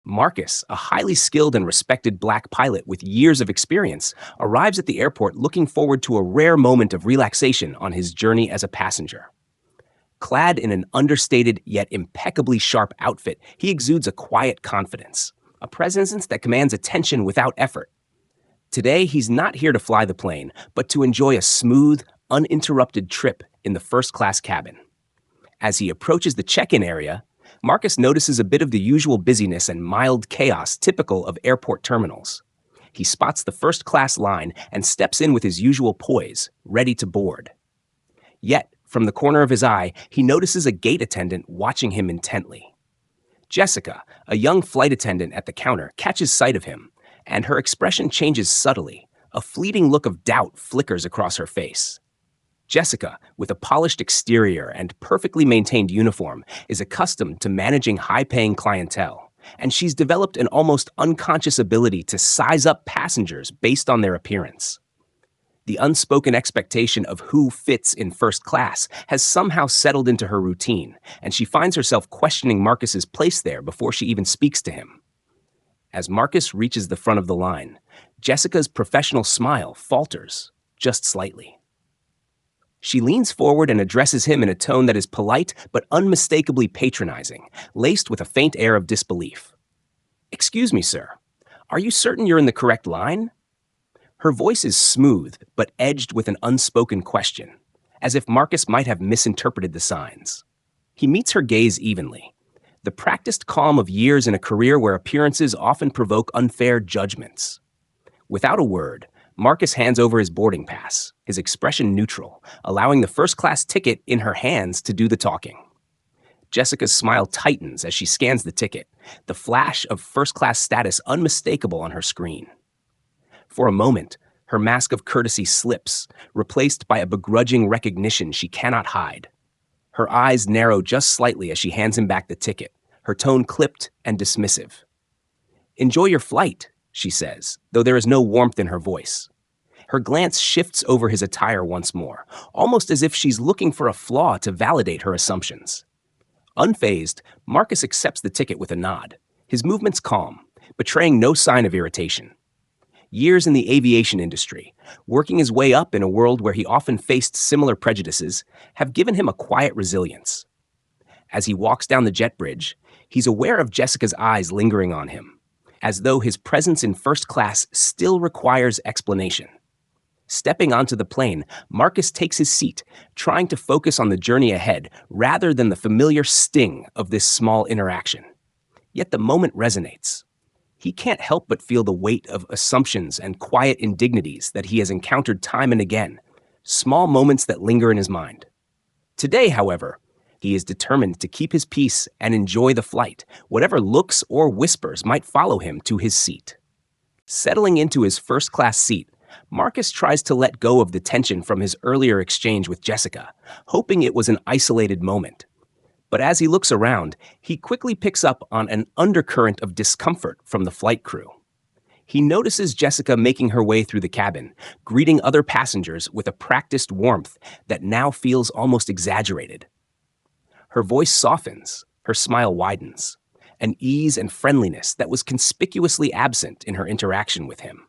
Marcus, a highly skilled and respected black pilot with years of experience, arrives at the airport looking forward to a rare moment of relaxation on his journey as a passenger. Clad in an understated yet impeccably sharp outfit, he exudes a quiet confidence, a presence that commands attention without effort. Today, he's not here to fly the plane, but to enjoy a smooth, uninterrupted trip in the first class cabin. As he approaches the check-in area, Marcus notices a bit of the usual busyness and mild chaos typical of airport terminals. He spots the first class line and steps in with his usual poise, ready to board. Yet, from the corner of his eye, he notices a gate attendant watching him intently. Jessica, a young flight attendant at the counter, catches sight of him, and her expression changes subtly. A fleeting look of doubt flickers across her face. Jessica, with a polished exterior and perfectly maintained uniform, is accustomed to managing high-paying clientele, and she's developed an almost unconscious ability to size up passengers based on their appearance. The unspoken expectation of who fits in first class has somehow settled into her routine, and she finds herself questioning Marcus's place there before she even speaks to him. As Marcus reaches the front of the line, Jessica's professional smile falters, just slightly. She leans forward and addresses him in a tone that is polite but unmistakably patronizing, laced with a faint air of disbelief. "Excuse me, sir. Are you certain you're in the correct line?" Her voice is smooth but edged with an unspoken question, as if Marcus might have misinterpreted the signs. He meets her gaze evenly, the practiced calm of years in a career where appearances often provoke unfair judgments. Without a word, Marcus hands over his boarding pass, his expression neutral, allowing the first-class ticket in her hands to do the talking. Jessica's smile tightens as she scans the ticket, the flash of first-class status unmistakable on her screen. For a moment, her mask of courtesy slips, replaced by a begrudging recognition she cannot hide. Her eyes narrow just slightly as she hands him back the ticket, her tone clipped and dismissive. "Enjoy your flight," she says, though there is no warmth in her voice. Her glance shifts over his attire once more, almost as if she's looking for a flaw to validate her assumptions. Unfazed, Marcus accepts the ticket with a nod, his movements calm, betraying no sign of irritation. Years in the aviation industry, working his way up in a world where he often faced similar prejudices, have given him a quiet resilience. As he walks down the jet bridge, he's aware of Jessica's eyes lingering on him, as though his presence in first class still requires explanation. Stepping onto the plane, Marcus takes his seat, trying to focus on the journey ahead rather than the familiar sting of this small interaction. Yet the moment resonates. He can't help but feel the weight of assumptions and quiet indignities that he has encountered time and again, small moments that linger in his mind. Today, however, he is determined to keep his peace and enjoy the flight, whatever looks or whispers might follow him to his seat. Settling into his first-class seat, Marcus tries to let go of the tension from his earlier exchange with Jessica, hoping it was an isolated moment. But as he looks around, he quickly picks up on an undercurrent of discomfort from the flight crew. He notices Jessica making her way through the cabin, greeting other passengers with a practiced warmth that now feels almost exaggerated. Her voice softens, her smile widens, an ease and friendliness that was conspicuously absent in her interaction with him.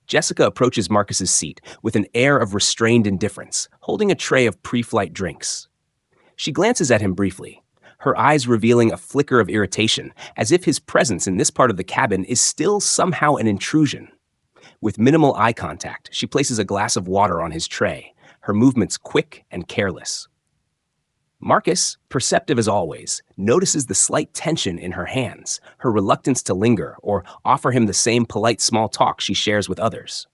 Jessica approaches Marcus's seat with an air of restrained indifference, holding a tray of pre-flight drinks. She glances at him briefly, her eyes revealing a flicker of irritation, as if his presence in this part of the cabin is still somehow an intrusion. With minimal eye contact, she places a glass of water on his tray, her movements quick and careless. Marcus, perceptive as always, notices the slight tension in her hands, her reluctance to linger or offer him the same polite small talk she shares with others.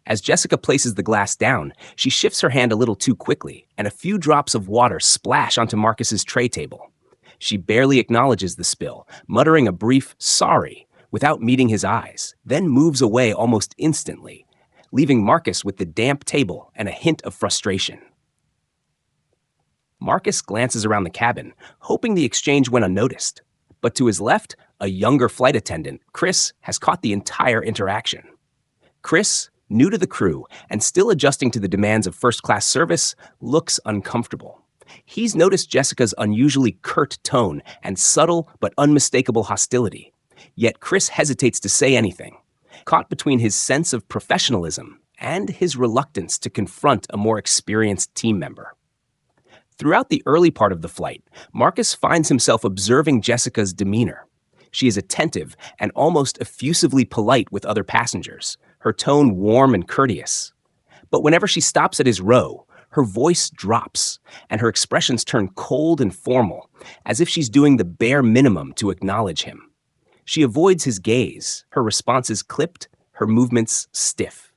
As Jessica places the glass down, she shifts her hand a little too quickly, and a few drops of water splash onto Marcus's tray table. She barely acknowledges the spill, muttering a brief "sorry" without meeting his eyes, then moves away almost instantly, leaving Marcus with the damp table and a hint of frustration. Marcus glances around the cabin, hoping the exchange went unnoticed. But to his left, a younger flight attendant, Chris, has caught the entire interaction. Chris, new to the crew and still adjusting to the demands of first-class service, looks uncomfortable. He's noticed Jessica's unusually curt tone and subtle but unmistakable hostility. Yet Chris hesitates to say anything, caught between his sense of professionalism and his reluctance to confront a more experienced team member. Throughout the early part of the flight, Marcus finds himself observing Jessica's demeanor. She is attentive and almost effusively polite with other passengers, her tone warm and courteous. But whenever she stops at his row, her voice drops and her expressions turn cold and formal, as if she's doing the bare minimum to acknowledge him. She avoids his gaze, her responses clipped, her movements stiff.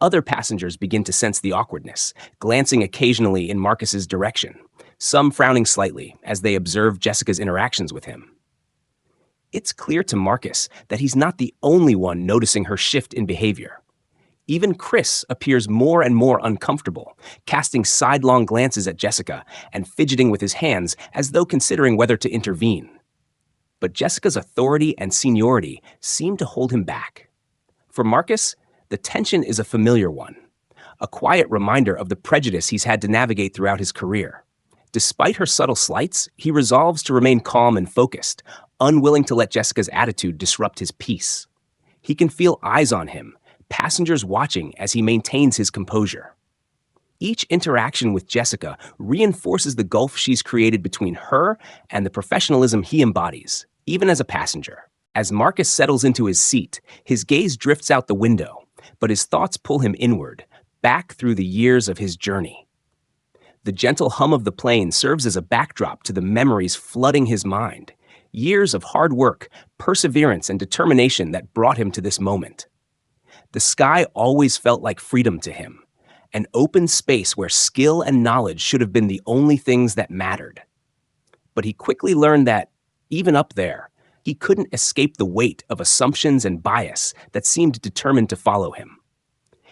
Other passengers begin to sense the awkwardness, glancing occasionally in Marcus's direction, some frowning slightly as they observe Jessica's interactions with him. It's clear to Marcus that he's not the only one noticing her shift in behavior. Even Chris appears more and more uncomfortable, casting sidelong glances at Jessica and fidgeting with his hands as though considering whether to intervene. But Jessica's authority and seniority seem to hold him back. For Marcus, the tension is a familiar one, a quiet reminder of the prejudice he's had to navigate throughout his career. Despite her subtle slights, he resolves to remain calm and focused, unwilling to let Jessica's attitude disrupt his peace. He can feel eyes on him, passengers watching as he maintains his composure. Each interaction with Jessica reinforces the gulf she's created between her and the professionalism he embodies, even as a passenger. As Marcus settles into his seat, his gaze drifts out the window, but his thoughts pull him inward, back through the years of his journey. The gentle hum of the plane serves as a backdrop to the memories flooding his mind, years of hard work, perseverance, and determination that brought him to this moment. The sky always felt like freedom to him, an open space where skill and knowledge should have been the only things that mattered. But he quickly learned that, even up there, he couldn't escape the weight of assumptions and bias that seemed determined to follow him.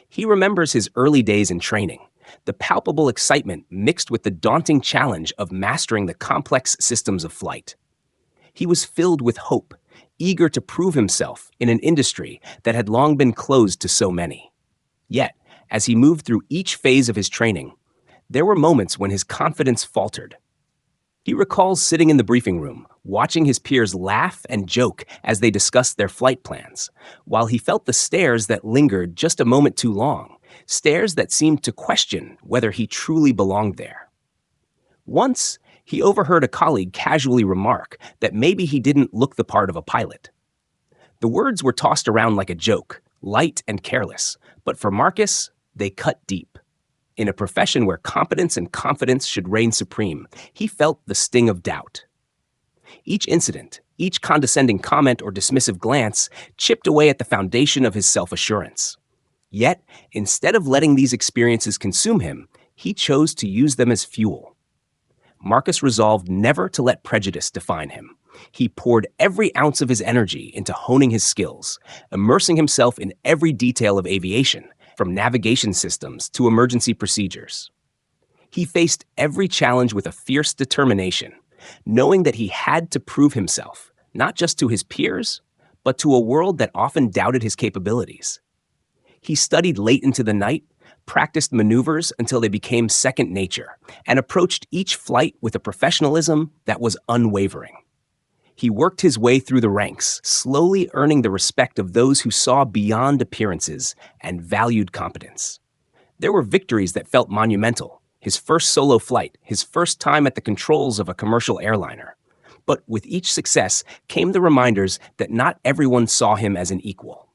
He remembers his early days in training, the palpable excitement mixed with the daunting challenge of mastering the complex systems of flight. He was filled with hope, eager to prove himself in an industry that had long been closed to so many. Yet, as he moved through each phase of his training, there were moments when his confidence faltered. He recalls sitting in the briefing room, watching his peers laugh and joke as they discussed their flight plans, while he felt the stares that lingered just a moment too long, stares that seemed to question whether he truly belonged there. Once, he overheard a colleague casually remark that maybe he didn't look the part of a pilot. The words were tossed around like a joke, light and careless, but for Marcus, they cut deep. In a profession where competence and confidence should reign supreme, he felt the sting of doubt. Each incident, each condescending comment or dismissive glance chipped away at the foundation of his self-assurance. Yet, instead of letting these experiences consume him, he chose to use them as fuel. Marcus resolved never to let prejudice define him. He poured every ounce of his energy into honing his skills, immersing himself in every detail of aviation, from navigation systems to emergency procedures. He faced every challenge with a fierce determination, knowing that he had to prove himself, not just to his peers, but to a world that often doubted his capabilities. He studied late into the night, practiced maneuvers until they became second nature, and approached each flight with a professionalism that was unwavering. He worked his way through the ranks, slowly earning the respect of those who saw beyond appearances and valued competence. There were victories that felt monumental, his first solo flight, his first time at the controls of a commercial airliner. But with each success came the reminders that not everyone saw him as an equal.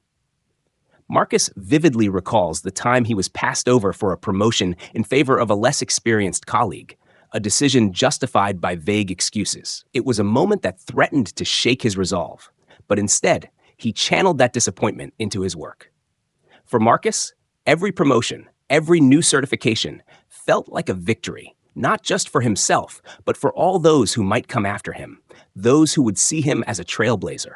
Marcus vividly recalls the time he was passed over for a promotion in favor of a less experienced colleague, a decision justified by vague excuses. It was a moment that threatened to shake his resolve, but instead, he channeled that disappointment into his work. For Marcus, every promotion, every new certification felt like a victory, not just for himself, but for all those who might come after him, those who would see him as a trailblazer.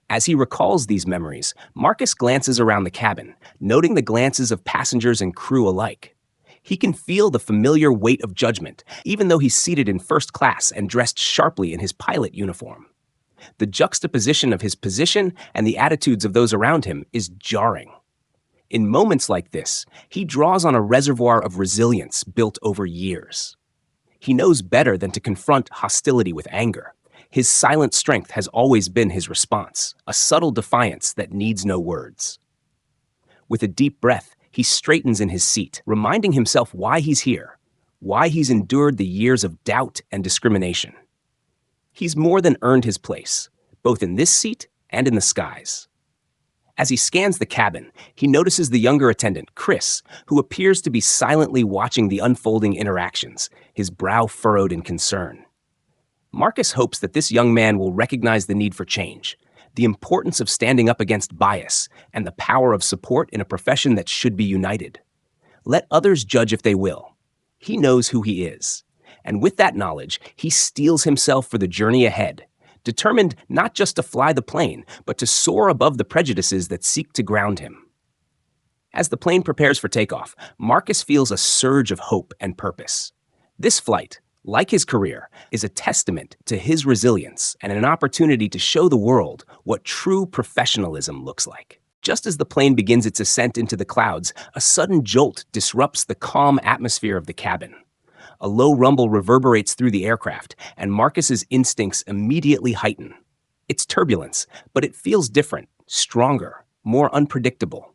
As he recalls these memories, Marcus glances around the cabin, noting the glances of passengers and crew alike. He can feel the familiar weight of judgment, even though he's seated in first class and dressed sharply in his pilot uniform. The juxtaposition of his position and the attitudes of those around him is jarring. In moments like this, he draws on a reservoir of resilience built over years. He knows better than to confront hostility with anger. His silent strength has always been his response, a subtle defiance that needs no words. With a deep breath, he straightens in his seat, reminding himself why he's here, why he's endured the years of doubt and discrimination. He's more than earned his place, both in this seat and in the skies. As he scans the cabin, he notices the younger attendant, Chris, who appears to be silently watching the unfolding interactions, his brow furrowed in concern. Marcus hopes that this young man will recognize the need for change, the importance of standing up against bias, and the power of support in a profession that should be united. Let others judge if they will. He knows who he is. And with that knowledge, he steels himself for the journey ahead, determined not just to fly the plane, but to soar above the prejudices that seek to ground him. As the plane prepares for takeoff, Marcus feels a surge of hope and purpose. This flight, like his career, is a testament to his resilience and an opportunity to show the world what true professionalism looks like. Just as the plane begins its ascent into the clouds, a sudden jolt disrupts the calm atmosphere of the cabin. A low rumble reverberates through the aircraft, and Marcus's instincts immediately heighten. It's turbulence, but it feels different, stronger, more unpredictable.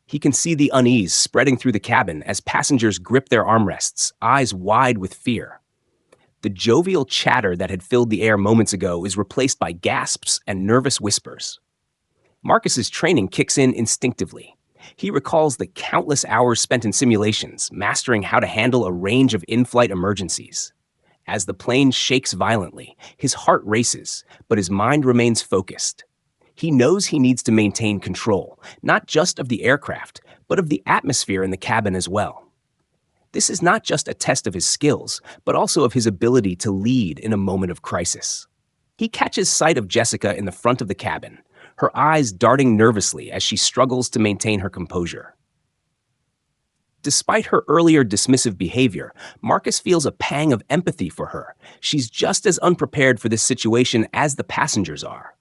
He can see the unease spreading through the cabin as passengers grip their armrests, eyes wide with fear. The jovial chatter that had filled the air moments ago is replaced by gasps and nervous whispers. Marcus's training kicks in instinctively. He recalls the countless hours spent in simulations, mastering how to handle a range of in-flight emergencies. As the plane shakes violently, his heart races, but his mind remains focused. He knows he needs to maintain control, not just of the aircraft, but of the atmosphere in the cabin as well. This is not just a test of his skills, but also of his ability to lead in a moment of crisis. He catches sight of Jessica in the front of the cabin, her eyes darting nervously as she struggles to maintain her composure. Despite her earlier dismissive behavior, Marcus feels a pang of empathy for her. She's just as unprepared for this situation as the passengers are.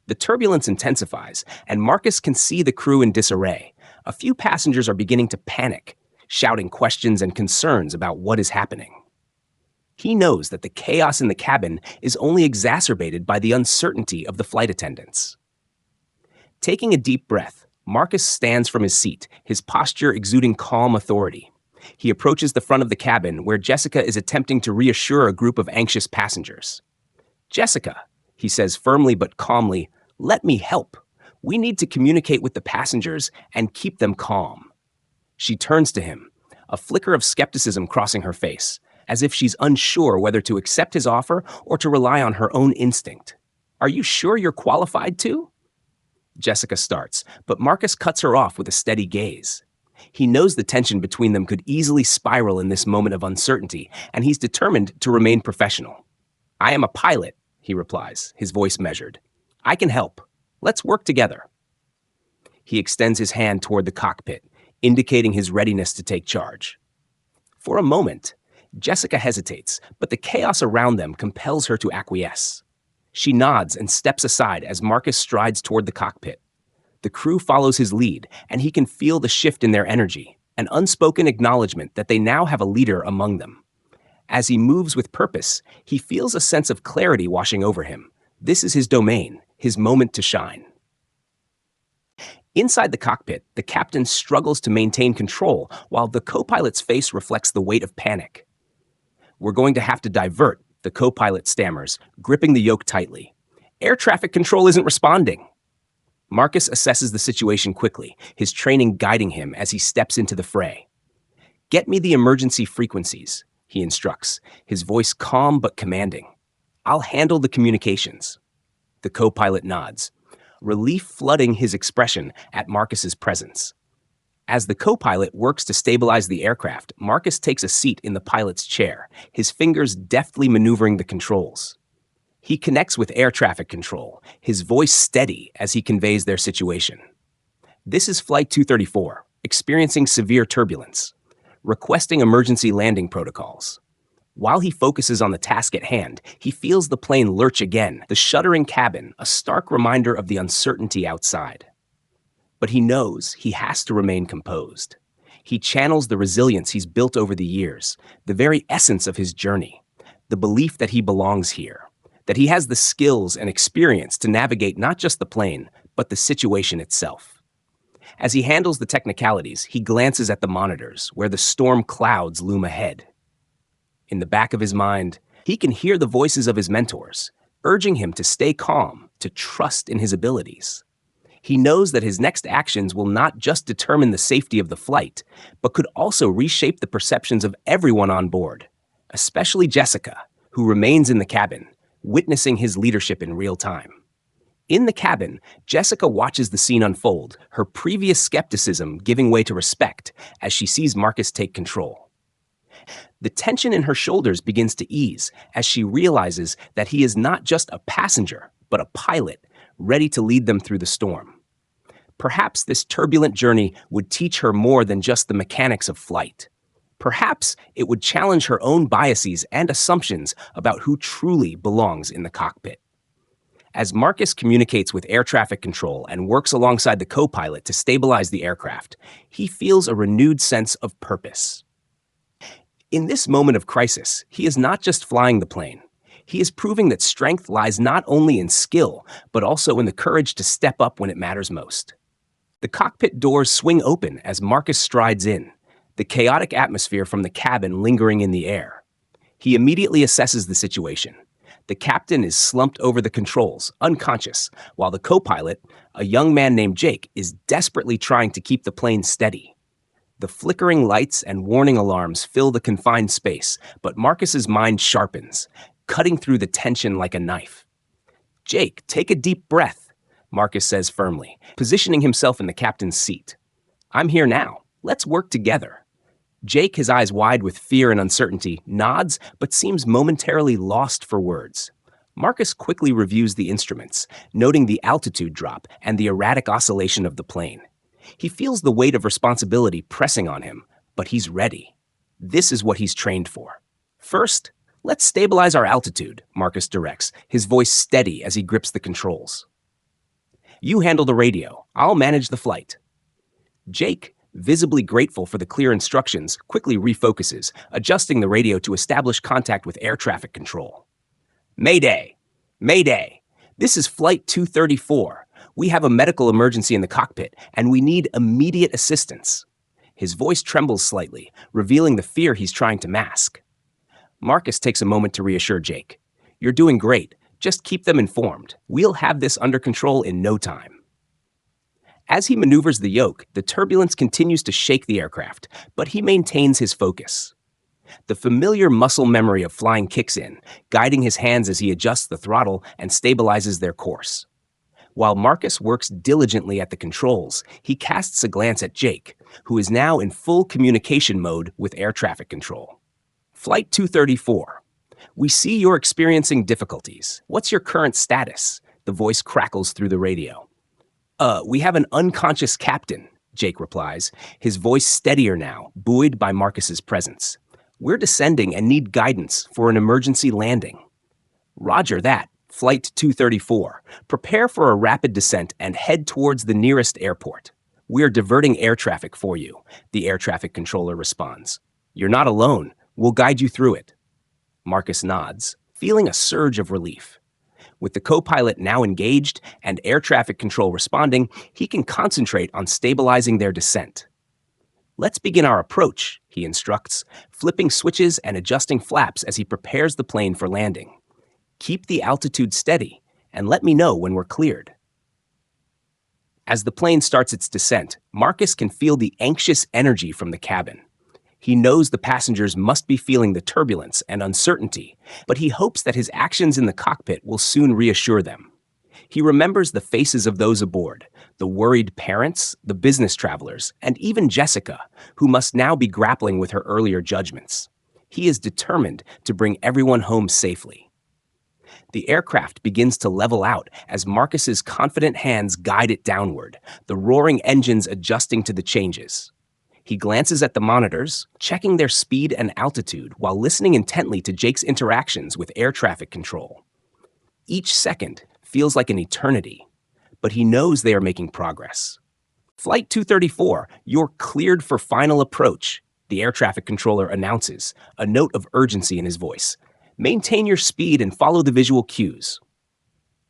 The turbulence intensifies, and Marcus can see the crew in disarray. A few passengers are beginning to panic, shouting questions and concerns about what is happening. He knows that the chaos in the cabin is only exacerbated by the uncertainty of the flight attendants. Taking a deep breath, Marcus stands from his seat, his posture exuding calm authority. He approaches the front of the cabin where Jessica is attempting to reassure a group of anxious passengers. "Jessica," he says firmly but calmly, "let me help. We need to communicate with the passengers and keep them calm." She turns to him, a flicker of skepticism crossing her face, as if she's unsure whether to accept his offer or to rely on her own instinct. "Are you sure you're qualified to?" Jessica starts, but Marcus cuts her off with a steady gaze. He knows the tension between them could easily spiral in this moment of uncertainty, and he's determined to remain professional. "I am a pilot," he replies, his voice measured. "I can help. Let's work together." He extends his hand toward the cockpit, indicating his readiness to take charge. For a moment, Jessica hesitates, but the chaos around them compels her to acquiesce. She nods and steps aside as Marcus strides toward the cockpit. The crew follows his lead, and he can feel the shift in their energy, an unspoken acknowledgement that they now have a leader among them. As he moves with purpose, he feels a sense of clarity washing over him. This is his domain, his moment to shine. Inside the cockpit, the captain struggles to maintain control while the co-pilot's face reflects the weight of panic. "We're going to have to divert," the co-pilot stammers, gripping the yoke tightly. "Air traffic control isn't responding." Marcus assesses the situation quickly, his training guiding him as he steps into the fray. "Get me the emergency frequencies," he instructs, his voice calm but commanding. "I'll handle the communications." The co-pilot nods, relief flooding his expression at Marcus's presence. As the co-pilot works to stabilize the aircraft, Marcus takes a seat in the pilot's chair, his fingers deftly maneuvering the controls. He connects with air traffic control, his voice steady as he conveys their situation. "This is Flight 234, experiencing severe turbulence. Requesting emergency landing protocols." While he focuses on the task at hand, he feels the plane lurch again, the shuddering cabin, a stark reminder of the uncertainty outside. But he knows he has to remain composed. He channels the resilience he's built over the years, the very essence of his journey, the belief that he belongs here, that he has the skills and experience to navigate not just the plane, but the situation itself. As he handles the technicalities, he glances at the monitors, where the storm clouds loom ahead. In the back of his mind, he can hear the voices of his mentors, urging him to stay calm, to trust in his abilities. He knows that his next actions will not just determine the safety of the flight, but could also reshape the perceptions of everyone on board, especially Jessica, who remains in the cabin, witnessing his leadership in real time. In the cabin, Jessica watches the scene unfold, her previous skepticism giving way to respect as she sees Marcus take control. The tension in her shoulders begins to ease as she realizes that he is not just a passenger, but a pilot, ready to lead them through the storm. Perhaps this turbulent journey would teach her more than just the mechanics of flight. Perhaps it would challenge her own biases and assumptions about who truly belongs in the cockpit. As Marcus communicates with air traffic control and works alongside the co-pilot to stabilize the aircraft, he feels a renewed sense of purpose. In this moment of crisis, he is not just flying the plane. He is proving that strength lies not only in skill, but also in the courage to step up when it matters most. The cockpit doors swing open as Marcus strides in, the chaotic atmosphere from the cabin lingering in the air. He immediately assesses the situation. The captain is slumped over the controls, unconscious, while the co-pilot, a young man named Jake, is desperately trying to keep the plane steady. The flickering lights and warning alarms fill the confined space, but Marcus's mind sharpens, cutting through the tension like a knife. "Jake, take a deep breath," Marcus says firmly, positioning himself in the captain's seat. "I'm here now. Let's work together." Jake, his eyes wide with fear and uncertainty, nods but seems momentarily lost for words. Marcus quickly reviews the instruments, noting the altitude drop and the erratic oscillation of the plane. He feels the weight of responsibility pressing on him, but he's ready. This is what he's trained for. "First, let's stabilize our altitude," Marcus directs, his voice steady as he grips the controls. "You handle the radio. I'll manage the flight." Jake, visibly grateful for the clear instructions, quickly refocuses, adjusting the radio to establish contact with air traffic control. "Mayday! Mayday! This is Flight 234. We have a medical emergency in the cockpit, and we need immediate assistance." His voice trembles slightly, revealing the fear he's trying to mask. Marcus takes a moment to reassure Jake. "You're doing great. Just keep them informed. We'll have this under control in no time." As he maneuvers the yoke, the turbulence continues to shake the aircraft, but he maintains his focus. The familiar muscle memory of flying kicks in, guiding his hands as he adjusts the throttle and stabilizes their course. While Marcus works diligently at the controls, he casts a glance at Jake, who is now in full communication mode with air traffic control. "Flight 234. We see you're experiencing difficulties. What's your current status?" The voice crackles through the radio. We have an unconscious captain," Jake replies, his voice steadier now, buoyed by Marcus's presence. "We're descending and need guidance for an emergency landing." "Roger that. Flight 234. Prepare for a rapid descent and head towards the nearest airport. We're diverting air traffic for you," the air traffic controller responds. "You're not alone. We'll guide you through it." Marcus nods, feeling a surge of relief. With the co-pilot now engaged and air traffic control responding, he can concentrate on stabilizing their descent. "Let's begin our approach," he instructs, flipping switches and adjusting flaps as he prepares the plane for landing. "Keep the altitude steady and let me know when we're cleared." As the plane starts its descent, Marcus can feel the anxious energy from the cabin. He knows the passengers must be feeling the turbulence and uncertainty, but he hopes that his actions in the cockpit will soon reassure them. He remembers the faces of those aboard, the worried parents, the business travelers, and even Jessica, who must now be grappling with her earlier judgments. He is determined to bring everyone home safely. The aircraft begins to level out as Marcus's confident hands guide it downward, the roaring engines adjusting to the changes. He glances at the monitors, checking their speed and altitude while listening intently to Jake's interactions with air traffic control. Each second feels like an eternity, but he knows they are making progress. Flight 234, you're cleared for final approach, the air traffic controller announces, a note of urgency in his voice. Maintain your speed and follow the visual cues.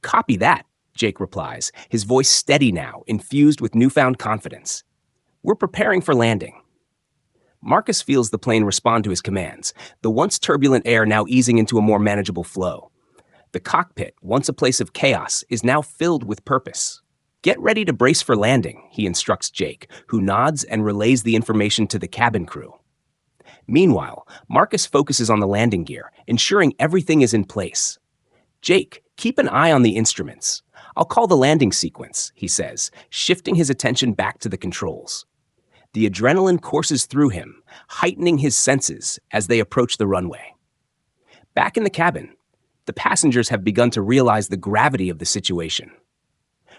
Copy that, Jake replies, his voice steady now, infused with newfound confidence. We're preparing for landing. Marcus feels the plane respond to his commands, the once turbulent air now easing into a more manageable flow. The cockpit, once a place of chaos, is now filled with purpose. Get ready to brace for landing, he instructs Jake, who nods and relays the information to the cabin crew. Meanwhile, Marcus focuses on the landing gear, ensuring everything is in place. Jake, keep an eye on the instruments. I'll call the landing sequence, he says, shifting his attention back to the controls. The adrenaline courses through him, heightening his senses as they approach the runway. Back in the cabin, the passengers have begun to realize the gravity of the situation.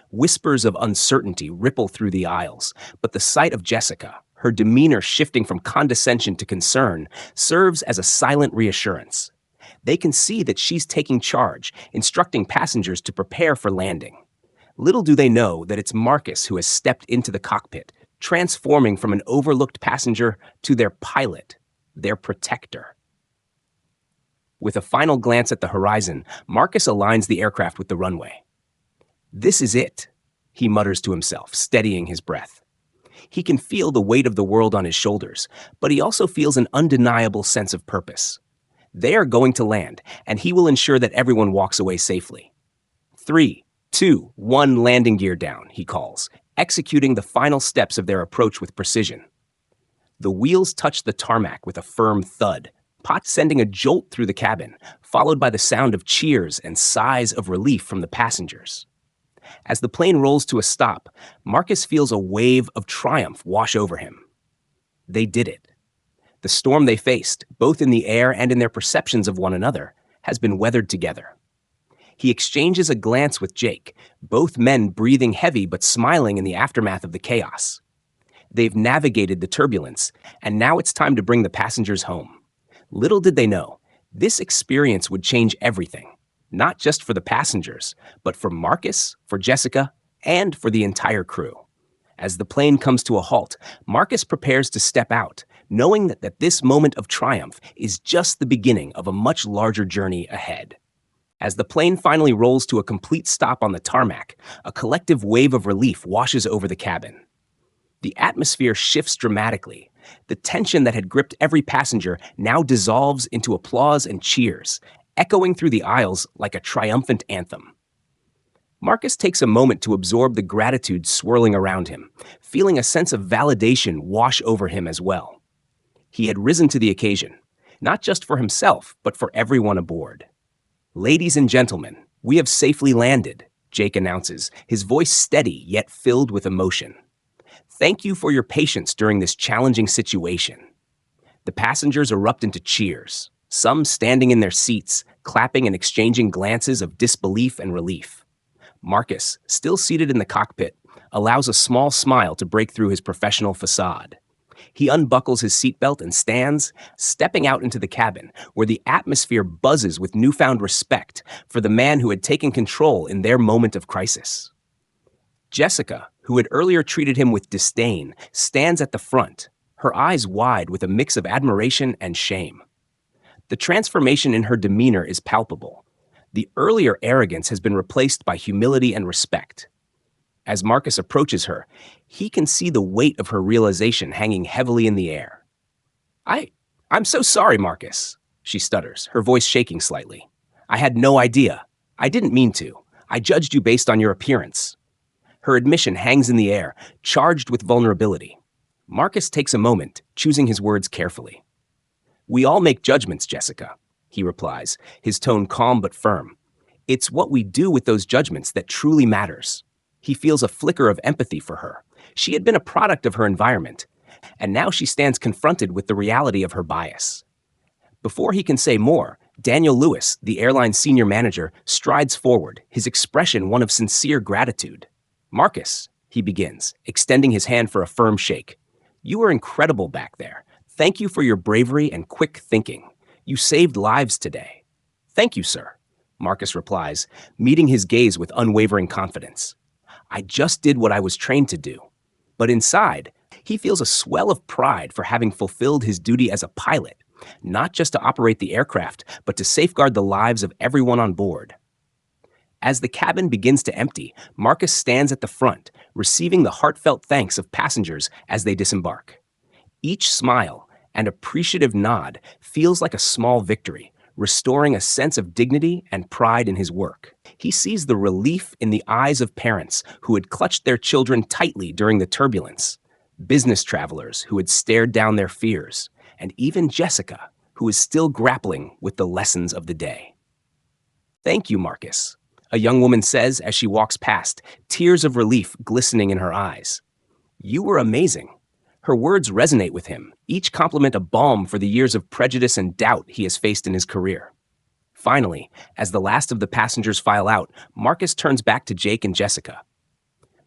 Whispers of uncertainty ripple through the aisles, but the sight of Jessica, her demeanor shifting from condescension to concern, serves as a silent reassurance. They can see that she's taking charge, instructing passengers to prepare for landing. Little do they know that it's Marcus who has stepped into the cockpit, transforming from an overlooked passenger to their pilot, their protector. With a final glance at the horizon, Marcus aligns the aircraft with the runway. This is it, he mutters to himself, steadying his breath. He can feel the weight of the world on his shoulders, but he also feels an undeniable sense of purpose. They are going to land, and he will ensure that everyone walks away safely. 3, 2, 1, landing gear down, he calls, executing the final steps of their approach with precision. The wheels touch the tarmac with a firm thud, sending a jolt through the cabin, followed by the sound of cheers and sighs of relief from the passengers. As the plane rolls to a stop, Marcus feels a wave of triumph wash over him. They did it. The storm they faced, both in the air and in their perceptions of one another, has been weathered together. He exchanges a glance with Jake, both men breathing heavy but smiling in the aftermath of the chaos. They've navigated the turbulence, and now it's time to bring the passengers home. Little did they know, this experience would change everything, not just for the passengers, but for Marcus, for Jessica, and for the entire crew. As the plane comes to a halt, Marcus prepares to step out, knowing that this moment of triumph is just the beginning of a much larger journey ahead. As the plane finally rolls to a complete stop on the tarmac, a collective wave of relief washes over the cabin. The atmosphere shifts dramatically. The tension that had gripped every passenger now dissolves into applause and cheers, echoing through the aisles like a triumphant anthem. Marcus takes a moment to absorb the gratitude swirling around him, feeling a sense of validation wash over him as well. He had risen to the occasion, not just for himself, but for everyone aboard. Ladies and gentlemen, we have safely landed, Jake announces, his voice steady yet filled with emotion. Thank you for your patience during this challenging situation. The passengers erupt into cheers, some standing in their seats, clapping and exchanging glances of disbelief and relief. Marcus, still seated in the cockpit, allows a small smile to break through his professional facade. He unbuckles his seatbelt and stands, stepping out into the cabin, where the atmosphere buzzes with newfound respect for the man who had taken control in their moment of crisis. Jessica, who had earlier treated him with disdain, stands at the front, her eyes wide with a mix of admiration and shame. The transformation in her demeanor is palpable. The earlier arrogance has been replaced by humility and respect. As Marcus approaches her, he can see the weight of her realization hanging heavily in the air. I'm so sorry, Marcus, she stutters, her voice shaking slightly. I had no idea. I didn't mean to. I judged you based on your appearance. Her admission hangs in the air, charged with vulnerability. Marcus takes a moment, choosing his words carefully. We all make judgments, Jessica, he replies, his tone calm but firm. It's what we do with those judgments that truly matters. He feels a flicker of empathy for her. She had been a product of her environment, and now she stands confronted with the reality of her bias. Before he can say more, Daniel Lewis, the airline's senior manager, strides forward, his expression one of sincere gratitude. Marcus, he begins, extending his hand for a firm shake. You were incredible back there. Thank you for your bravery and quick thinking. You saved lives today. Thank you, sir, Marcus replies, meeting his gaze with unwavering confidence. I just did what I was trained to do. But inside, he feels a swell of pride for having fulfilled his duty as a pilot, not just to operate the aircraft, but to safeguard the lives of everyone on board. As the cabin begins to empty, Marcus stands at the front, receiving the heartfelt thanks of passengers as they disembark. Each smile and appreciative nod feels like a small victory, restoring a sense of dignity and pride in his work. He sees the relief in the eyes of parents who had clutched their children tightly during the turbulence, business travelers who had stared down their fears, and even Jessica, who is still grappling with the lessons of the day. "Thank you, Marcus," a young woman says as she walks past, tears of relief glistening in her eyes. "You were amazing." Her words resonate with him, each compliment a balm for the years of prejudice and doubt he has faced in his career. Finally, as the last of the passengers file out, Marcus turns back to Jake and Jessica.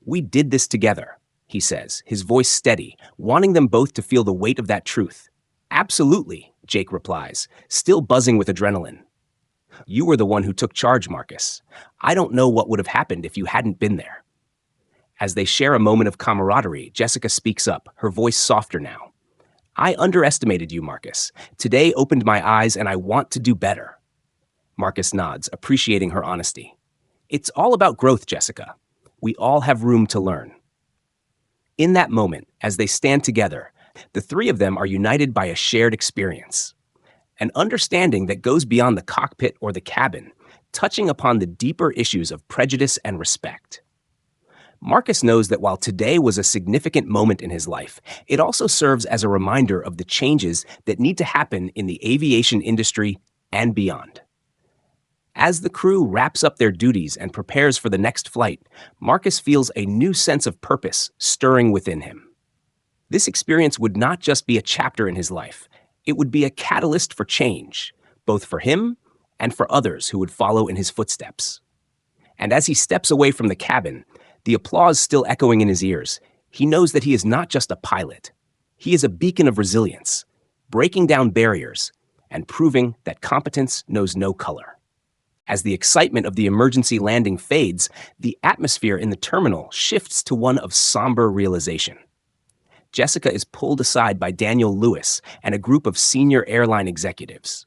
"We did this together," he says, his voice steady, wanting them both to feel the weight of that truth. "Absolutely," Jake replies, still buzzing with adrenaline. "You were the one who took charge, Marcus. I don't know what would have happened if you hadn't been there." As they share a moment of camaraderie, Jessica speaks up, her voice softer now. "I underestimated you, Marcus. Today opened my eyes and I want to do better." Marcus nods, appreciating her honesty. "It's all about growth, Jessica. We all have room to learn." In that moment, as they stand together, the three of them are united by a shared experience. An understanding that goes beyond the cockpit or the cabin, touching upon the deeper issues of prejudice and respect. Marcus knows that while today was a significant moment in his life, it also serves as a reminder of the changes that need to happen in the aviation industry and beyond. As the crew wraps up their duties and prepares for the next flight, Marcus feels a new sense of purpose stirring within him. This experience would not just be a chapter in his life, it would be a catalyst for change, both for him and for others who would follow in his footsteps. And as he steps away from the cabin, the applause still echoing in his ears, he knows that he is not just a pilot. He is a beacon of resilience, breaking down barriers and proving that competence knows no color. As the excitement of the emergency landing fades, the atmosphere in the terminal shifts to one of somber realization. Jessica is pulled aside by Daniel Lewis and a group of senior airline executives.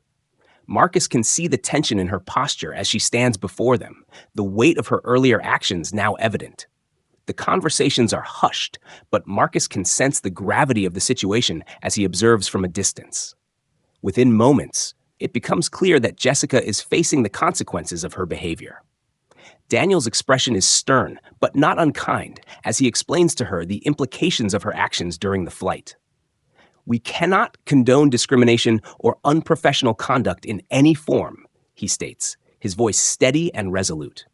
Marcus can see the tension in her posture as she stands before them, the weight of her earlier actions now evident. The conversations are hushed, but Marcus can sense the gravity of the situation as he observes from a distance. Within moments, it becomes clear that Jessica is facing the consequences of her behavior. Daniel's expression is stern, but not unkind, as he explains to her the implications of her actions during the flight. "We cannot condone discrimination or unprofessional conduct in any form," he states, his voice steady and resolute.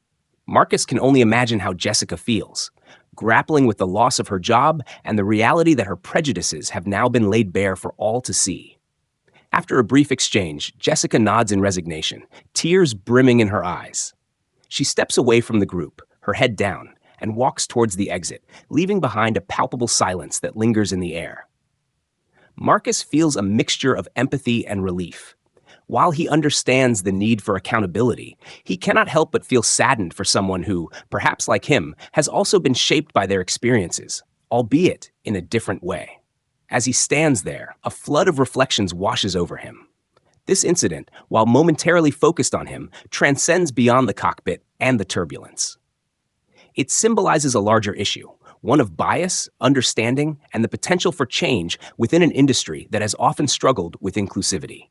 Marcus can only imagine how Jessica feels, grappling with the loss of her job and the reality that her prejudices have now been laid bare for all to see. After a brief exchange, Jessica nods in resignation, tears brimming in her eyes. She steps away from the group, her head down, and walks towards the exit, leaving behind a palpable silence that lingers in the air. Marcus feels a mixture of empathy and relief. While he understands the need for accountability, he cannot help but feel saddened for someone who, perhaps like him, has also been shaped by their experiences, albeit in a different way. As he stands there, a flood of reflections washes over him. This incident, while momentarily focused on him, transcends beyond the cockpit and the turbulence. It symbolizes a larger issue, one of bias, understanding, and the potential for change within an industry that has often struggled with inclusivity.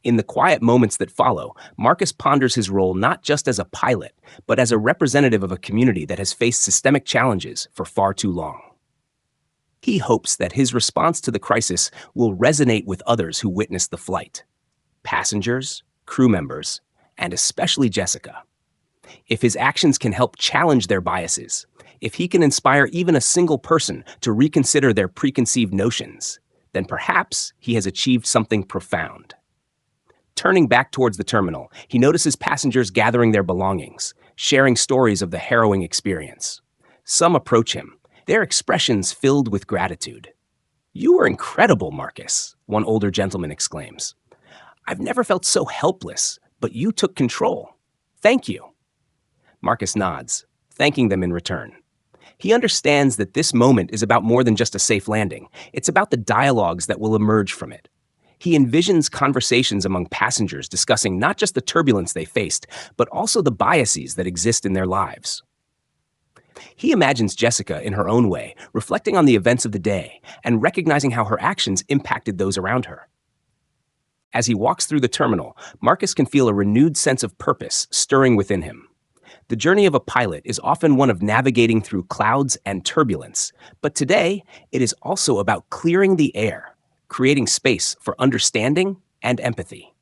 In the quiet moments that follow, Marcus ponders his role not just as a pilot, but as a representative of a community that has faced systemic challenges for far too long. He hopes that his response to the crisis will resonate with others who witnessed the flight: passengers, crew members, and especially Jessica. If his actions can help challenge their biases, if he can inspire even a single person to reconsider their preconceived notions, then perhaps he has achieved something profound. Turning back towards the terminal, he notices passengers gathering their belongings, sharing stories of the harrowing experience. Some approach him, their expressions filled with gratitude. "You were incredible, Marcus," one older gentleman exclaims. "I've never felt so helpless, but you took control. Thank you." Marcus nods, thanking them in return. He understands that this moment is about more than just a safe landing. It's about the dialogues that will emerge from it. He envisions conversations among passengers discussing not just the turbulence they faced, but also the biases that exist in their lives. He imagines Jessica in her own way, reflecting on the events of the day and recognizing how her actions impacted those around her. As he walks through the terminal, Marcus can feel a renewed sense of purpose stirring within him. The journey of a pilot is often one of navigating through clouds and turbulence, but today it is also about clearing the air, creating space for understanding and empathy.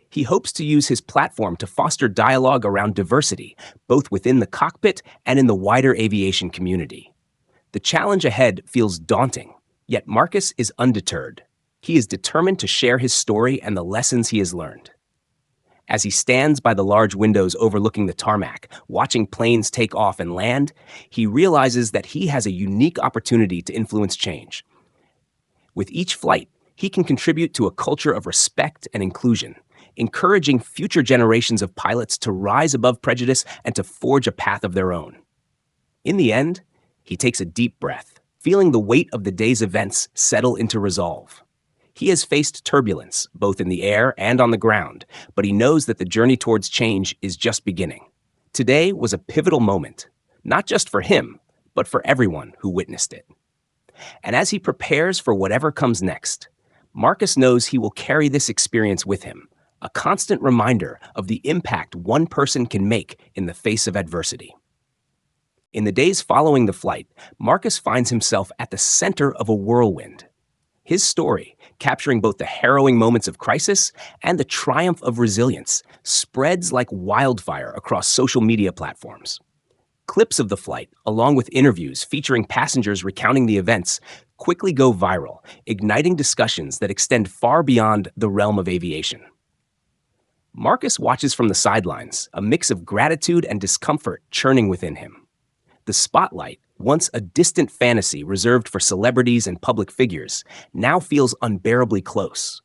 He hopes to use his platform to foster dialogue around diversity, both within the cockpit and in the wider aviation community. The challenge ahead feels daunting, yet Marcus is undeterred. He is determined to share his story and the lessons he has learned. As he stands by the large windows overlooking the tarmac, watching planes take off and land, he realizes that he has a unique opportunity to influence change. With each flight, he can contribute to a culture of respect and inclusion, encouraging future generations of pilots to rise above prejudice and to forge a path of their own. In the end, he takes a deep breath, feeling the weight of the day's events settle into resolve. He has faced turbulence, both in the air and on the ground, but he knows that the journey towards change is just beginning. Today was a pivotal moment, not just for him, but for everyone who witnessed it. And as he prepares for whatever comes next, Marcus knows he will carry this experience with him, a constant reminder of the impact one person can make in the face of adversity. In the days following the flight, Marcus finds himself at the center of a whirlwind. His story, capturing both the harrowing moments of crisis and the triumph of resilience, spreads like wildfire across social media platforms. Clips of the flight, along with interviews featuring passengers recounting the events, quickly go viral, igniting discussions that extend far beyond the realm of aviation. Marcus watches from the sidelines, a mix of gratitude and discomfort churning within him. The spotlight, once a distant fantasy reserved for celebrities and public figures, now feels unbearably close.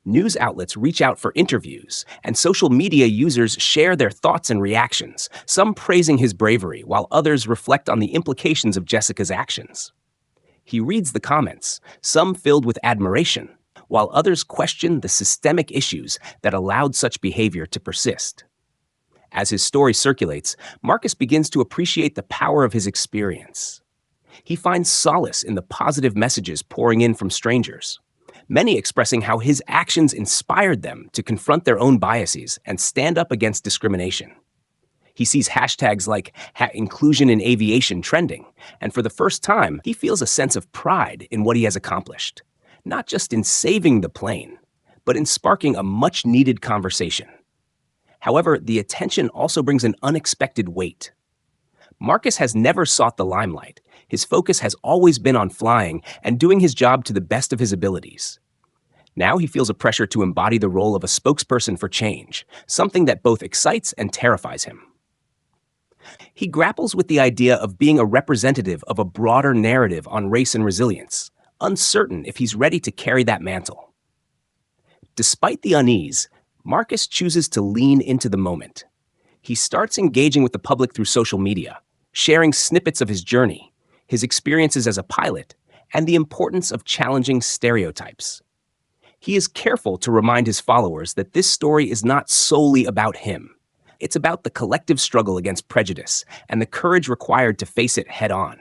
News outlets reach out for interviews, and social media users share their thoughts and reactions, some praising his bravery, while others reflect on the implications of Jessica's actions. He reads the comments, some filled with admiration, while others question the systemic issues that allowed such behavior to persist. As his story circulates, Marcus begins to appreciate the power of his experience. He finds solace in the positive messages pouring in from strangers, many expressing how his actions inspired them to confront their own biases and stand up against discrimination. He sees hashtags like inclusion in aviation trending, and for the first time, he feels a sense of pride in what he has accomplished, not just in saving the plane, but in sparking a much-needed conversation. However, the attention also brings an unexpected weight. Marcus has never sought the limelight. His focus has always been on flying and doing his job to the best of his abilities. Now he feels a pressure to embody the role of a spokesperson for change, something that both excites and terrifies him. He grapples with the idea of being a representative of a broader narrative on race and resilience, uncertain if he's ready to carry that mantle. Despite the unease, Marcus chooses to lean into the moment. He starts engaging with the public through social media, sharing snippets of his journey, his experiences as a pilot, and the importance of challenging stereotypes. He is careful to remind his followers that this story is not solely about him. It's about the collective struggle against prejudice and the courage required to face it head-on.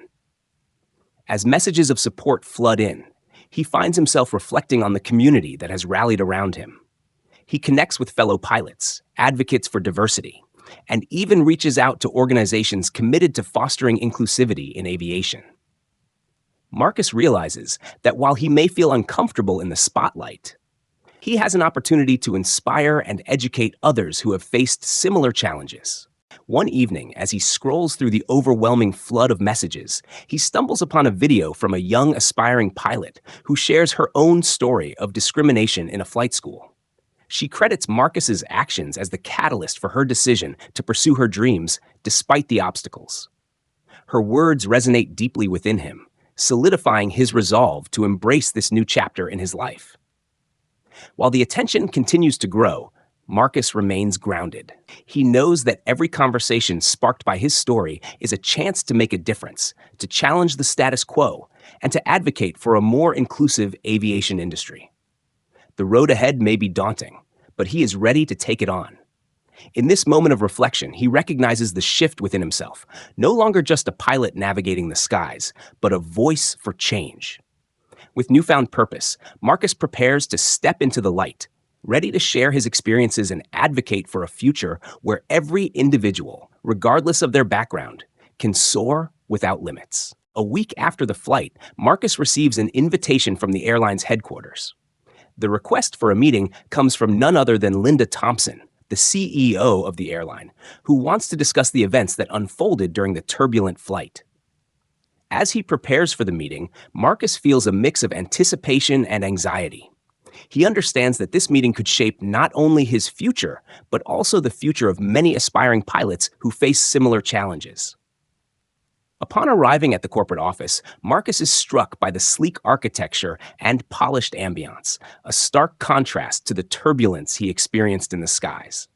As messages of support flood in, he finds himself reflecting on the community that has rallied around him. He connects with fellow pilots, advocates for diversity, and even reaches out to organizations committed to fostering inclusivity in aviation. Marcus realizes that while he may feel uncomfortable in the spotlight, he has an opportunity to inspire and educate others who have faced similar challenges. One evening, as he scrolls through the overwhelming flood of messages, he stumbles upon a video from a young aspiring pilot who shares her own story of discrimination in a flight school. She credits Marcus's actions as the catalyst for her decision to pursue her dreams despite the obstacles. Her words resonate deeply within him, solidifying his resolve to embrace this new chapter in his life. While the attention continues to grow, Marcus remains grounded. He knows that every conversation sparked by his story is a chance to make a difference, to challenge the status quo, and to advocate for a more inclusive aviation industry. The road ahead may be daunting, but he is ready to take it on. In this moment of reflection, he recognizes the shift within himself, no longer just a pilot navigating the skies, but a voice for change. With newfound purpose, Marcus prepares to step into the light, ready to share his experiences and advocate for a future where every individual, regardless of their background, can soar without limits. A week after the flight, Marcus receives an invitation from the airline's headquarters. The request for a meeting comes from none other than Linda Thompson, the CEO of the airline, who wants to discuss the events that unfolded during the turbulent flight. As he prepares for the meeting, Marcus feels a mix of anticipation and anxiety. He understands that this meeting could shape not only his future, but also the future of many aspiring pilots who face similar challenges. Upon arriving at the corporate office, Marcus is struck by the sleek architecture and polished ambiance, a stark contrast to the turbulence he experienced in the skies.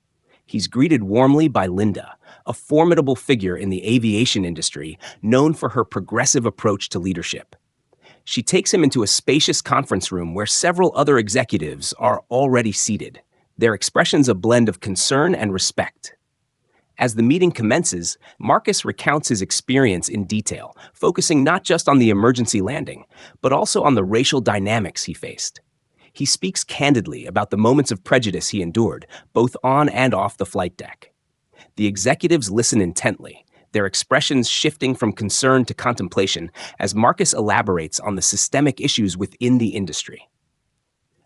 He's greeted warmly by Linda, a formidable figure in the aviation industry known for her progressive approach to leadership. She takes him into a spacious conference room where several other executives are already seated, their expressions a blend of concern and respect. As the meeting commences, Marcus recounts his experience in detail, focusing not just on the emergency landing, but also on the racial dynamics he faced. He speaks candidly about the moments of prejudice he endured, both on and off the flight deck. The executives listen intently, their expressions shifting from concern to contemplation as Marcus elaborates on the systemic issues within the industry.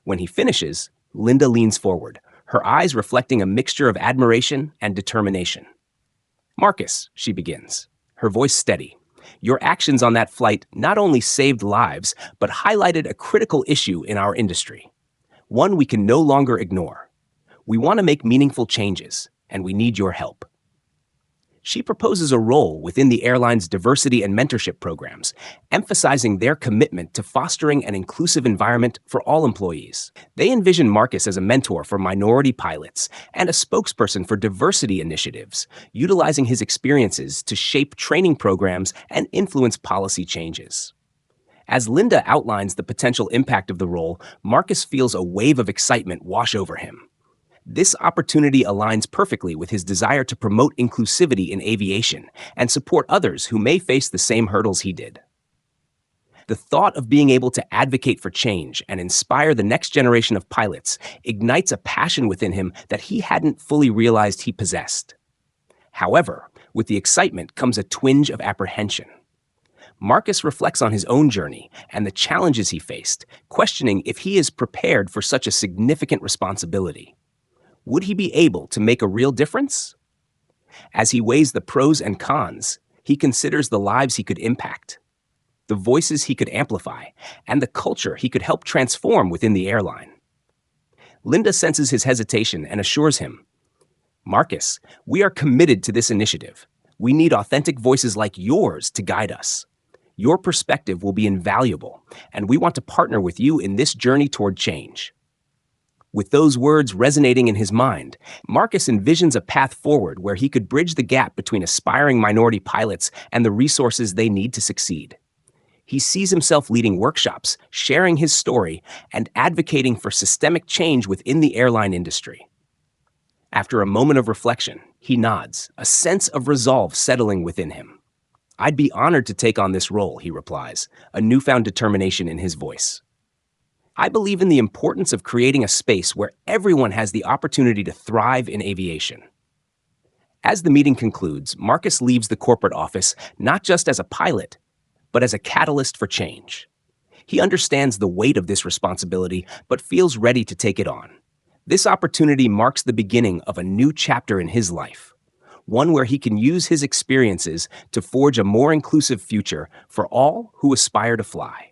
When he finishes, Linda leans forward, her eyes reflecting a mixture of admiration and determination. "Marcus," she begins, her voice steady, "your actions on that flight not only saved lives, but highlighted a critical issue in our industry, one we can no longer ignore. We want to make meaningful changes, and we need your help." She proposes a role within the airline's diversity and mentorship programs, emphasizing their commitment to fostering an inclusive environment for all employees. They envision Marcus as a mentor for minority pilots and a spokesperson for diversity initiatives, utilizing his experiences to shape training programs and influence policy changes. As Linda outlines the potential impact of the role, Marcus feels a wave of excitement wash over him. This opportunity aligns perfectly with his desire to promote inclusivity in aviation and support others who may face the same hurdles he did. The thought of being able to advocate for change and inspire the next generation of pilots ignites a passion within him that he hadn't fully realized he possessed. However, with the excitement comes a twinge of apprehension. Marcus reflects on his own journey and the challenges he faced, questioning if he is prepared for such a significant responsibility. Would he be able to make a real difference? As he weighs the pros and cons, he considers the lives he could impact, the voices he could amplify, and the culture he could help transform within the airline. Linda senses his hesitation and assures him, "Marcus, we are committed to this initiative. We need authentic voices like yours to guide us. Your perspective will be invaluable, and we want to partner with you in this journey toward change." With those words resonating in his mind, Marcus envisions a path forward where he could bridge the gap between aspiring minority pilots and the resources they need to succeed. He sees himself leading workshops, sharing his story, and advocating for systemic change within the airline industry. After a moment of reflection, he nods, a sense of resolve settling within him. "I'd be honored to take on this role," he replies, a newfound determination in his voice. "I believe in the importance of creating a space where everyone has the opportunity to thrive in aviation." As the meeting concludes, Marcus leaves the corporate office not just as a pilot, but as a catalyst for change. He understands the weight of this responsibility, but feels ready to take it on. This opportunity marks the beginning of a new chapter in his life, one where he can use his experiences to forge a more inclusive future for all who aspire to fly.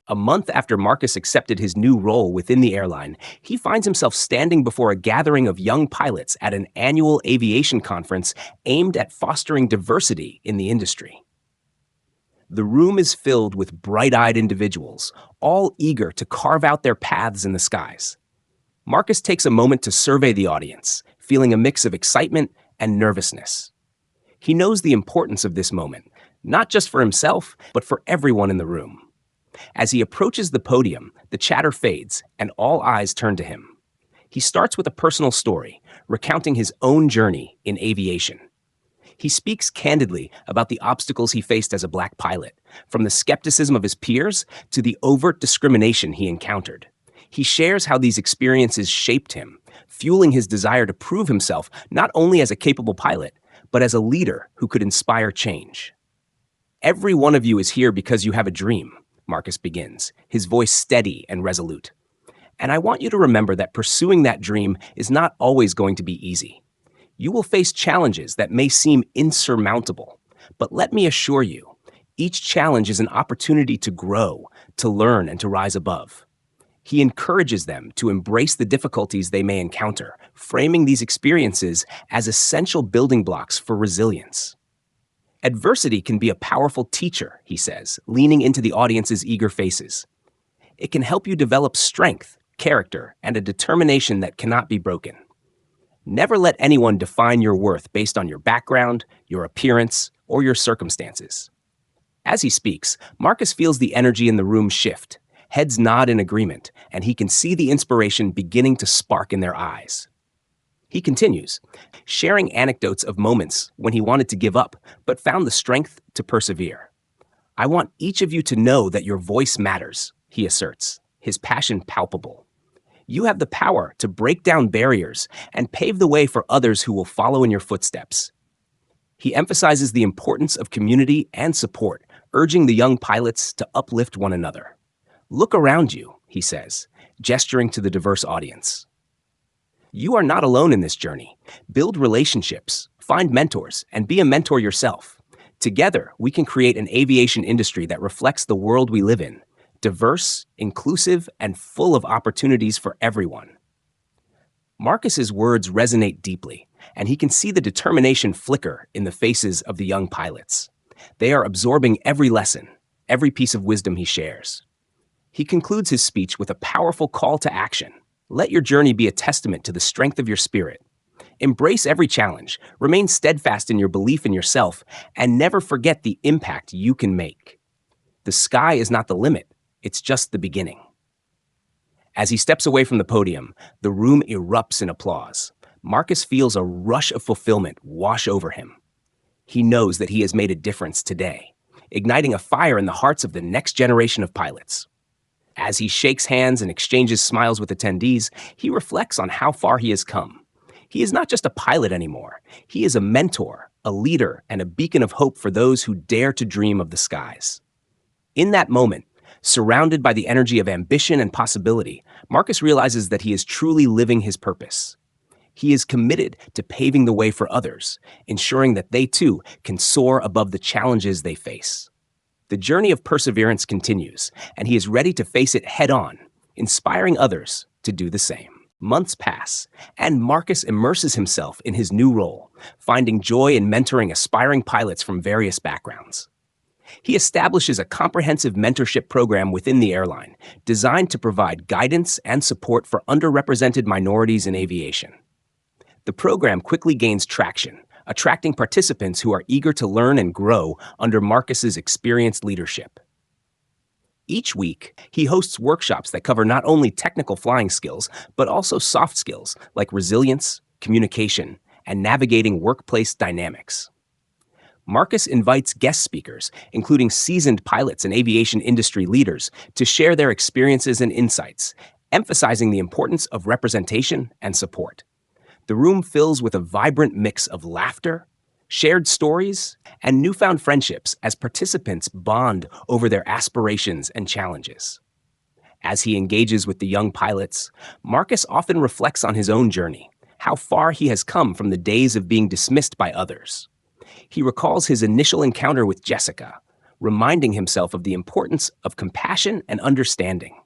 A month after Marcus accepted his new role within the airline, he finds himself standing before a gathering of young pilots at an annual aviation conference aimed at fostering diversity in the industry. The room is filled with bright-eyed individuals, all eager to carve out their paths in the skies. Marcus takes a moment to survey the audience, feeling a mix of excitement and nervousness. He knows the importance of this moment, not just for himself, but for everyone in the room. As he approaches the podium, the chatter fades and all eyes turn to him. He starts with a personal story, recounting his own journey in aviation. He speaks candidly about the obstacles he faced as a black pilot, from the skepticism of his peers to the overt discrimination he encountered. He shares how these experiences shaped him, fueling his desire to prove himself not only as a capable pilot, but as a leader who could inspire change. Every one of you is here because you have a dream, Marcus begins, his voice steady and resolute. And I want you to remember that pursuing that dream is not always going to be easy. You will face challenges that may seem insurmountable, but let me assure you, each challenge is an opportunity to grow, to learn, and to rise above. He encourages them to embrace the difficulties they may encounter, framing these experiences as essential building blocks for resilience. Adversity can be a powerful teacher, he says, leaning into the audience's eager faces. It can help you develop strength, character, and a determination that cannot be broken. Never let anyone define your worth based on your background, your appearance, or your circumstances. As he speaks, Marcus feels the energy in the room shift. Heads nod in agreement, and he can see the inspiration beginning to spark in their eyes. He continues, sharing anecdotes of moments when he wanted to give up, but found the strength to persevere. I want each of you to know that your voice matters, he asserts, his passion palpable. You have the power to break down barriers and pave the way for others who will follow in your footsteps. He emphasizes the importance of community and support, urging the young pilots to uplift one another. Look around you, he says, gesturing to the diverse audience. You are not alone in this journey. Build relationships, find mentors, and be a mentor yourself. Together, we can create an aviation industry that reflects the world we live in, diverse, inclusive, and full of opportunities for everyone. Marcus's words resonate deeply, and he can see the determination flicker in the faces of the young pilots. They are absorbing every lesson, every piece of wisdom he shares. He concludes his speech with a powerful call to action. Let your journey be a testament to the strength of your spirit. Embrace every challenge, remain steadfast in your belief in yourself, and never forget the impact you can make. The sky is not the limit, it's just the beginning. As he steps away from the podium, the room erupts in applause. Marcus feels a rush of fulfillment wash over him. He knows that he has made a difference today, igniting a fire in the hearts of the next generation of pilots. As he shakes hands and exchanges smiles with attendees, he reflects on how far he has come. He is not just a pilot anymore. He is a mentor, a leader, and a beacon of hope for those who dare to dream of the skies. In that moment, surrounded by the energy of ambition and possibility, Marcus realizes that he is truly living his purpose. He is committed to paving the way for others, ensuring that they too can soar above the challenges they face. The journey of perseverance continues, and he is ready to face it head-on, inspiring others to do the same. Months pass, and Marcus immerses himself in his new role, finding joy in mentoring aspiring pilots from various backgrounds. He establishes a comprehensive mentorship program within the airline, designed to provide guidance and support for underrepresented minorities in aviation. The program quickly gains traction, attracting participants who are eager to learn and grow under Marcus's experienced leadership. Each week, he hosts workshops that cover not only technical flying skills, but also soft skills like resilience, communication, and navigating workplace dynamics. Marcus invites guest speakers, including seasoned pilots and aviation industry leaders, to share their experiences and insights, emphasizing the importance of representation and support. The room fills with a vibrant mix of laughter, shared stories, and newfound friendships as participants bond over their aspirations and challenges. As he engages with the young pilots, Marcus often reflects on his own journey, how far he has come from the days of being dismissed by others. He recalls his initial encounter with Jessica, reminding himself of the importance of compassion and understanding.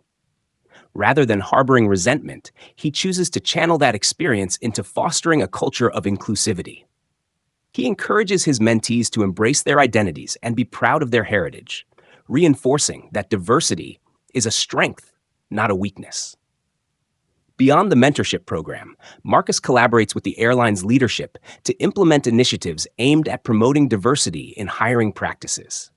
Rather than harboring resentment, he chooses to channel that experience into fostering a culture of inclusivity. He encourages his mentees to embrace their identities and be proud of their heritage, reinforcing that diversity is a strength, not a weakness. Beyond the mentorship program, Marcus collaborates with the airline's leadership to implement initiatives aimed at promoting diversity in hiring practices.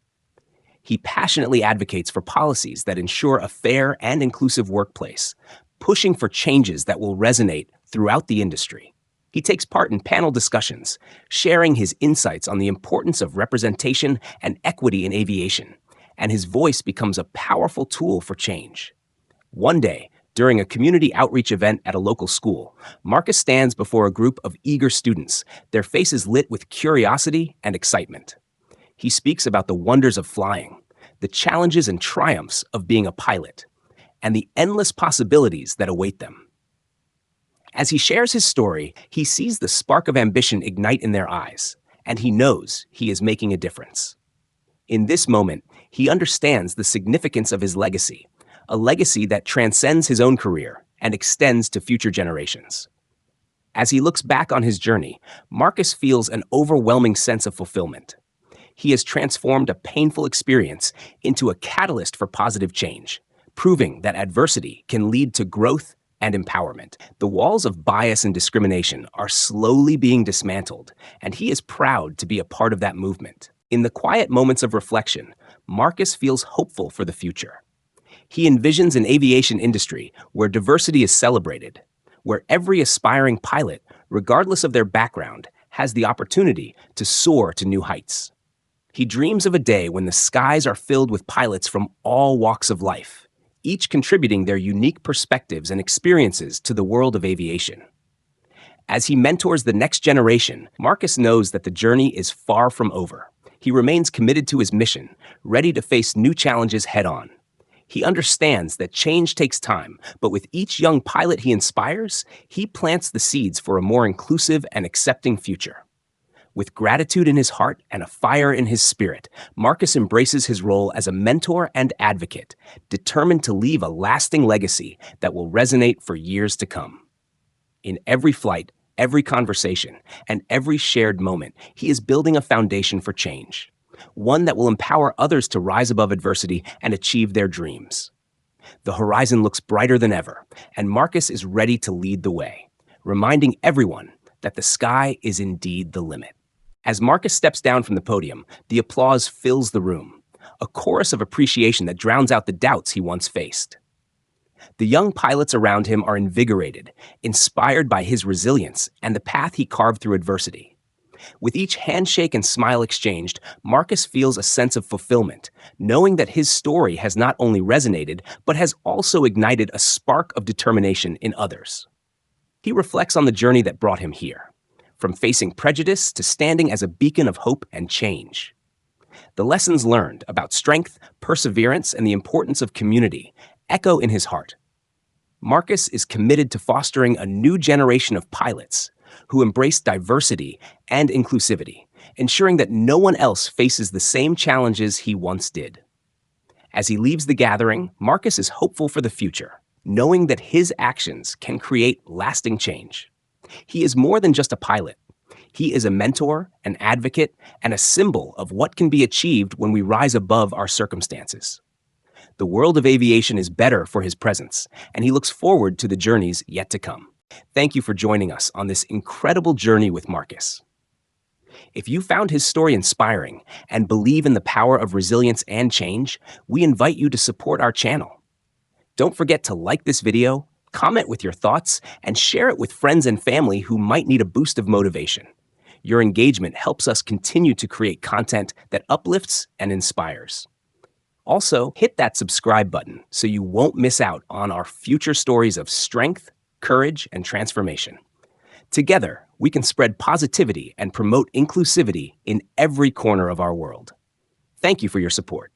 He passionately advocates for policies that ensure a fair and inclusive workplace, pushing for changes that will resonate throughout the industry. He takes part in panel discussions, sharing his insights on the importance of representation and equity in aviation, and his voice becomes a powerful tool for change. One day, during a community outreach event at a local school, Marcus stands before a group of eager students, their faces lit with curiosity and excitement. He speaks about the wonders of flying, the challenges and triumphs of being a pilot, and the endless possibilities that await them. As he shares his story, he sees the spark of ambition ignite in their eyes, and he knows he is making a difference. In this moment, he understands the significance of his legacy, a legacy that transcends his own career and extends to future generations. As he looks back on his journey, Marcus feels an overwhelming sense of fulfillment. He has transformed a painful experience into a catalyst for positive change, proving that adversity can lead to growth and empowerment. The walls of bias and discrimination are slowly being dismantled, and he is proud to be a part of that movement. In the quiet moments of reflection, Marcus feels hopeful for the future. He envisions an aviation industry where diversity is celebrated, where every aspiring pilot, regardless of their background, has the opportunity to soar to new heights. He dreams of a day when the skies are filled with pilots from all walks of life, each contributing their unique perspectives and experiences to the world of aviation. As he mentors the next generation, Marcus knows that the journey is far from over. He remains committed to his mission, ready to face new challenges head-on. He understands that change takes time, but with each young pilot he inspires, he plants the seeds for a more inclusive and accepting future. With gratitude in his heart and a fire in his spirit, Marcus embraces his role as a mentor and advocate, determined to leave a lasting legacy that will resonate for years to come. In every flight, every conversation, and every shared moment, he is building a foundation for change, one that will empower others to rise above adversity and achieve their dreams. The horizon looks brighter than ever, and Marcus is ready to lead the way, reminding everyone that the sky is indeed the limit. As Marcus steps down from the podium, the applause fills the room, a chorus of appreciation that drowns out the doubts he once faced. The young pilots around him are invigorated, inspired by his resilience and the path he carved through adversity. With each handshake and smile exchanged, Marcus feels a sense of fulfillment, knowing that his story has not only resonated, but has also ignited a spark of determination in others. He reflects on the journey that brought him here, from facing prejudice to standing as a beacon of hope and change. The lessons learned about strength, perseverance, and the importance of community echo in his heart. Marcus is committed to fostering a new generation of pilots who embrace diversity and inclusivity, ensuring that no one else faces the same challenges he once did. As he leaves the gathering, Marcus is hopeful for the future, knowing that his actions can create lasting change. He is more than just a pilot. He is a mentor, an advocate, and a symbol of what can be achieved when we rise above our circumstances. The world of aviation is better for his presence, and he looks forward to the journeys yet to come. Thank you for joining us on this incredible journey with Marcus. If you found his story inspiring and believe in the power of resilience and change, we invite you to support our channel. Don't forget to like this video, comment with your thoughts, and share it with friends and family who might need a boost of motivation. Your engagement helps us continue to create content that uplifts and inspires. Also, hit that subscribe button so you won't miss out on our future stories of strength, courage, and transformation. Together, we can spread positivity and promote inclusivity in every corner of our world. Thank you for your support.